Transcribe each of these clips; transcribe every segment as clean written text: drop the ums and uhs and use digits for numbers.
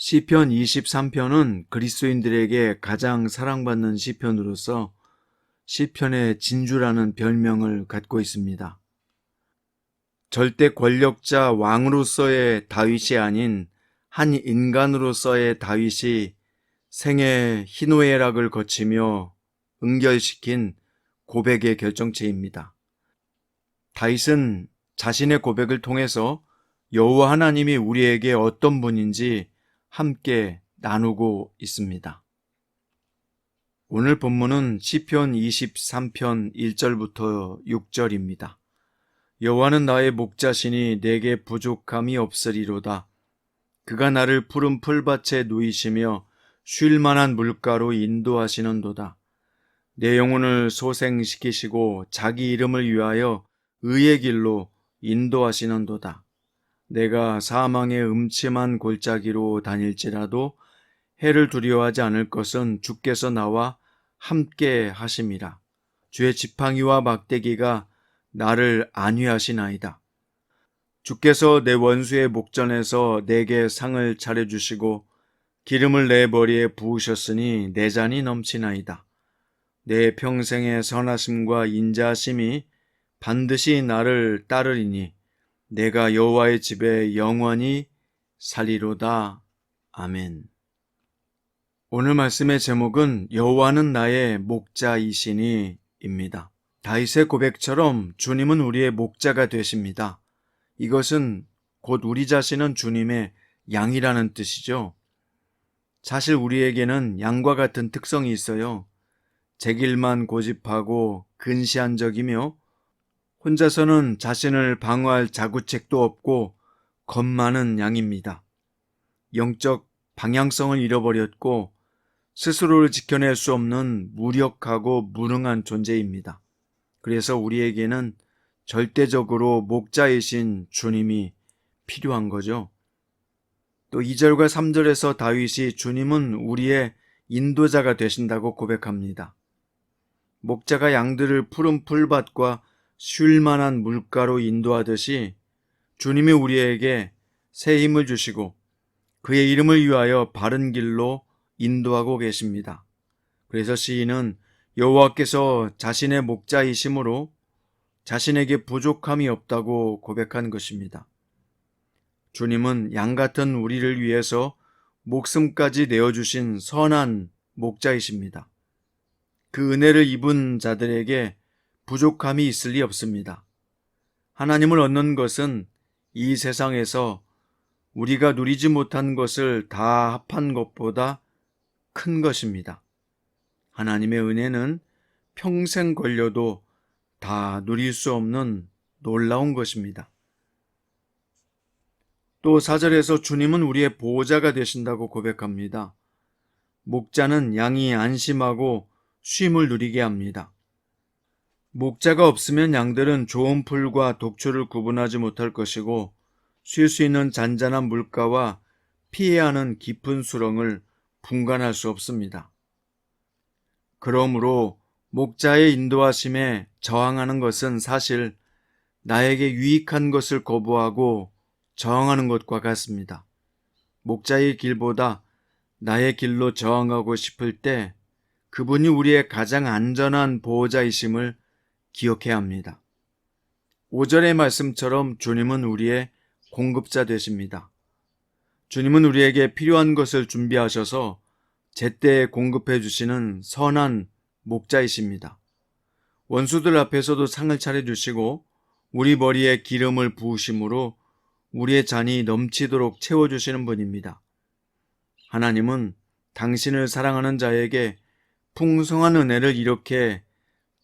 시편 23편은 그리스도인들에게 가장 사랑받는 시편으로서 시편의 진주라는 별명을 갖고 있습니다. 절대 권력자 왕으로서의 다윗이 아닌 한 인간으로서의 다윗이 생애 희노애락을 거치며 응결시킨 고백의 결정체입니다. 다윗은 자신의 고백을 통해서 여호와 하나님이 우리에게 어떤 분인지 함께 나누고 있습니다. 오늘 본문은 시편 23편 1절부터 6절입니다. 여호와는 나의 목자시니 내게 부족함이 없으리로다. 그가 나를 푸른 풀밭에 누이시며 쉴 만한 물가로 인도하시는도다. 내 영혼을 소생시키시고 자기 이름을 위하여 의의 길로 인도하시는도다. 내가 사망의 음침한 골짜기로 다닐지라도 해를 두려워하지 않을 것은 주께서 나와 함께 하심이라. 주의 지팡이와 막대기가 나를 안위하시나이다. 주께서 내 원수의 목전에서 내게 상을 차려주시고 기름을 내 머리에 부으셨으니 내 잔이 넘치나이다. 내 평생의 선하심과 인자하심이 반드시 나를 따르리니 내가 여호와의 집에 영원히 살리로다. 아멘. 오늘 말씀의 제목은 여호와는 나의 목자이시니 입니다. 다윗의 고백처럼 주님은 우리의 목자가 되십니다. 이것은 곧 우리 자신은 주님의 양이라는 뜻이죠. 사실 우리에게는 양과 같은 특성이 있어요. 제 길만 고집하고 근시안적이며 혼자서는 자신을 방어할 자구책도 없고 겁 많은 양입니다. 영적 방향성을 잃어버렸고 스스로를 지켜낼 수 없는 무력하고 무능한 존재입니다. 그래서 우리에게는 절대적으로 목자이신 주님이 필요한 거죠. 또 2절과 3절에서 다윗이 주님은 우리의 인도자가 되신다고 고백합니다. 목자가 양들을 푸른 풀밭과 쉴 만한 물가로 인도하듯이 주님이 우리에게 새 힘을 주시고 그의 이름을 위하여 바른 길로 인도하고 계십니다. 그래서 시인은 여호와께서 자신의 목자이심으로 자신에게 부족함이 없다고 고백한 것입니다. 주님은 양 같은 우리를 위해서 목숨까지 내어주신 선한 목자이십니다. 그 은혜를 입은 자들에게 부족함이 있을 리 없습니다. 하나님을 얻는 것은 이 세상에서 우리가 누리지 못한 것을 다 합한 것보다 큰 것입니다. 하나님의 은혜는 평생 걸려도 다 누릴 수 없는 놀라운 것입니다. 또 4절에서 주님은 우리의 보호자가 되신다고 고백합니다. 목자는 양이 안심하고 쉼을 누리게 합니다. 목자가 없으면 양들은 좋은 풀과 독초를 구분하지 못할 것이고 쉴 수 있는 잔잔한 물가와 피해야 하는 깊은 수렁을 분간할 수 없습니다. 그러므로 목자의 인도하심에 저항하는 것은 사실 나에게 유익한 것을 거부하고 저항하는 것과 같습니다. 목자의 길보다 나의 길로 저항하고 싶을 때 그분이 우리의 가장 안전한 보호자이심을 기억해야 합니다. 5절의 말씀처럼 주님은 우리의 공급자 되십니다. 주님은 우리에게 필요한 것을 준비하셔서 제때에 공급해 주시는 선한 목자이십니다. 원수들 앞에서도 상을 차려주시고 우리 머리에 기름을 부으심으로 우리의 잔이 넘치도록 채워주시는 분입니다. 하나님은 당신을 사랑하는 자에게 풍성한 은혜를 이렇게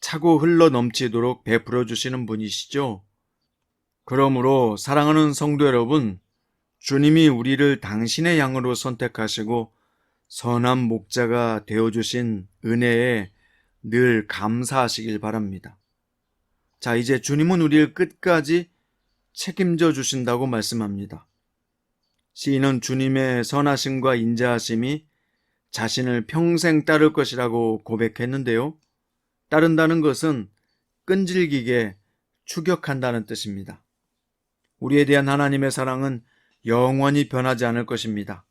차고 흘러 넘치도록 베풀어 주시는 분이시죠. 그러므로 사랑하는 성도 여러분, 주님이 우리를 당신의 양으로 선택하시고 선한 목자가 되어주신 은혜에 늘 감사하시길 바랍니다. 자, 이제 주님은 우리를 끝까지 책임져 주신다고 말씀합니다. 시인은 주님의 선하심과 인자하심이 자신을 평생 따를 것이라고 고백했는데요. 따른다는 것은 끈질기게 추격한다는 뜻입니다. 우리에 대한 하나님의 사랑은 영원히 변하지 않을 것입니다.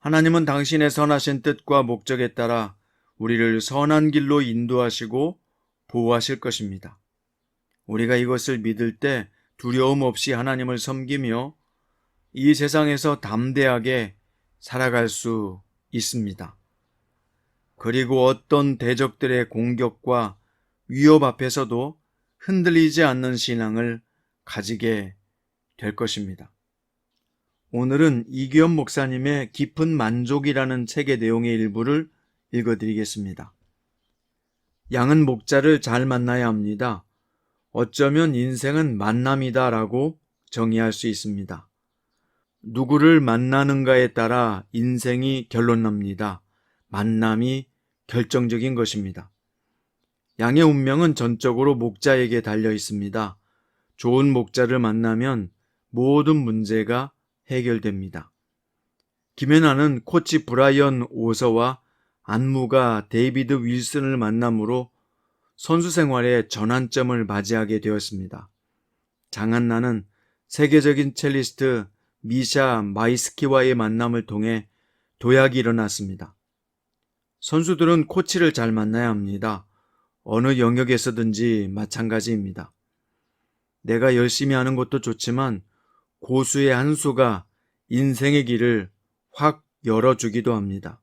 하나님은 당신의 선하신 뜻과 목적에 따라 우리를 선한 길로 인도하시고 보호하실 것입니다. 우리가 이것을 믿을 때 두려움 없이 하나님을 섬기며 이 세상에서 담대하게 살아갈 수 있습니다. 그리고 어떤 대적들의 공격과 위협 앞에서도 흔들리지 않는 신앙을 가지게 될 것입니다. 오늘은 이규현 목사님의 깊은 만족이라는 책의 내용의 일부를 읽어드리겠습니다. 양은 목자를 잘 만나야 합니다. 어쩌면 인생은 만남이다 라고 정의할 수 있습니다. 누구를 만나는가에 따라 인생이 결론납니다. 만남이 결정적인 것입니다. 양의 운명은 전적으로 목자에게 달려 있습니다. 좋은 목자를 만나면 모든 문제가 해결됩니다. 김연아는 코치 브라이언 오서와 안무가 데이비드 윌슨을 만남으로 선수 생활의 전환점을 맞이하게 되었습니다. 장한나는 세계적인 첼리스트 미샤 마이스키와의 만남을 통해 도약이 일어났습니다. 선수들은 코치를 잘 만나야 합니다. 어느 영역에서든지 마찬가지입니다. 내가 열심히 하는 것도 좋지만 고수의 한 수가 인생의 길을 확 열어주기도 합니다.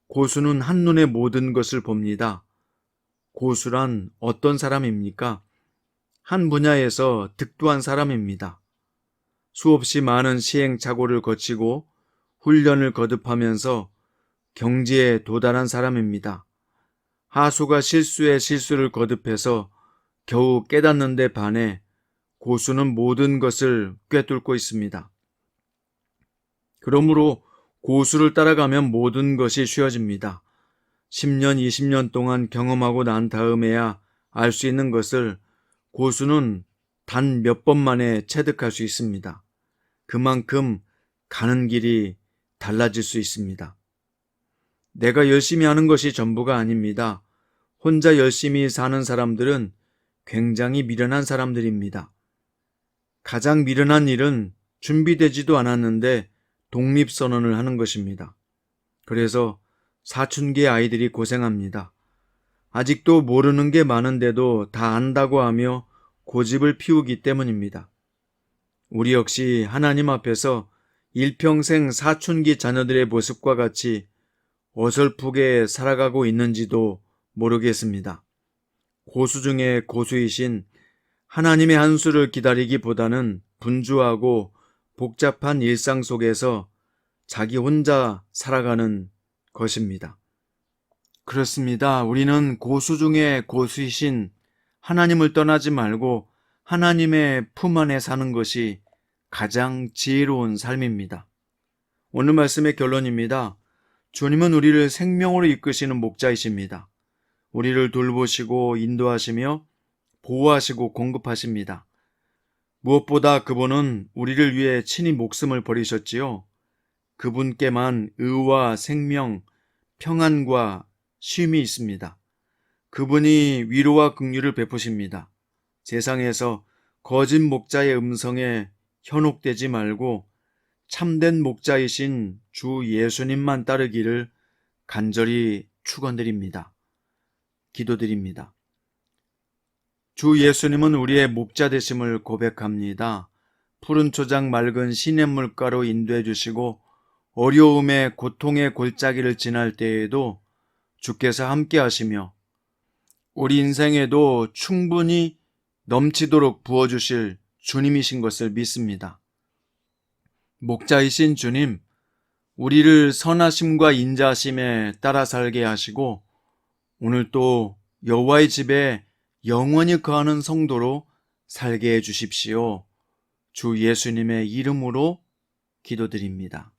고수는 한눈에 모든 것을 봅니다. 고수란 어떤 사람입니까? 한 분야에서 득도한 사람입니다. 수없이 많은 시행착오를 거치고 훈련을 거듭하면서 경지에 도달한 사람입니다. 하수가 실수에 실수를 거듭해서 겨우 깨닫는 데 반해 고수는 모든 것을 꿰뚫고 있습니다. 그러므로 고수를 따라가면 모든 것이 쉬워집니다. 10년, 20년 동안 경험하고 난 다음에야 알 수 있는 것을 고수는 단 몇 번 만에 체득할 수 있습니다. 그만큼 가는 길이 달라질 수 있습니다. 내가 열심히 하는 것이 전부가 아닙니다. 혼자 열심히 사는 사람들은 굉장히 미련한 사람들입니다. 가장 미련한 일은 준비되지도 않았는데 독립선언을 하는 것입니다. 그래서 사춘기 아이들이 고생합니다. 아직도 모르는 게 많은데도 다 안다고 하며 고집을 피우기 때문입니다. 우리 역시 하나님 앞에서 일평생 사춘기 자녀들의 모습과 같이 어설프게 살아가고 있는지도 모르겠습니다. 고수 중에 고수이신 하나님의 한 수를 기다리기보다는 분주하고 복잡한 일상 속에서 자기 혼자 살아가는 것입니다. 그렇습니다. 우리는 고수 중에 고수이신 하나님을 떠나지 말고 하나님의 품 안에 사는 것이 가장 지혜로운 삶입니다. 오늘 말씀의 결론입니다. 주님은 우리를 생명으로 이끄시는 목자이십니다. 우리를 돌보시고 인도하시며 보호하시고 공급하십니다. 무엇보다 그분은 우리를 위해 친히 목숨을 버리셨지요. 그분께만 의와 생명, 평안과 쉼이 있습니다. 그분이 위로와 긍휼을 베푸십니다. 세상에서 거짓 목자의 음성에 현혹되지 말고 참된 목자이신 주 예수님만 따르기를 간절히 축원드립니다. 기도드립니다. 주 예수님은 우리의 목자 되심을 고백합니다. 푸른 초장 맑은 시냇물가로 인도해 주시고 어려움의 고통의 골짜기를 지날 때에도 주께서 함께 하시며 우리 인생에도 충분히 넘치도록 부어주실 주님이신 것을 믿습니다. 목자이신 주님, 우리를 선하심과 인자하심에 따라 살게 하시고 오늘 또 여호와의 집에 영원히 거하는 성도로 살게 해 주십시오. 주 예수님의 이름으로 기도드립니다.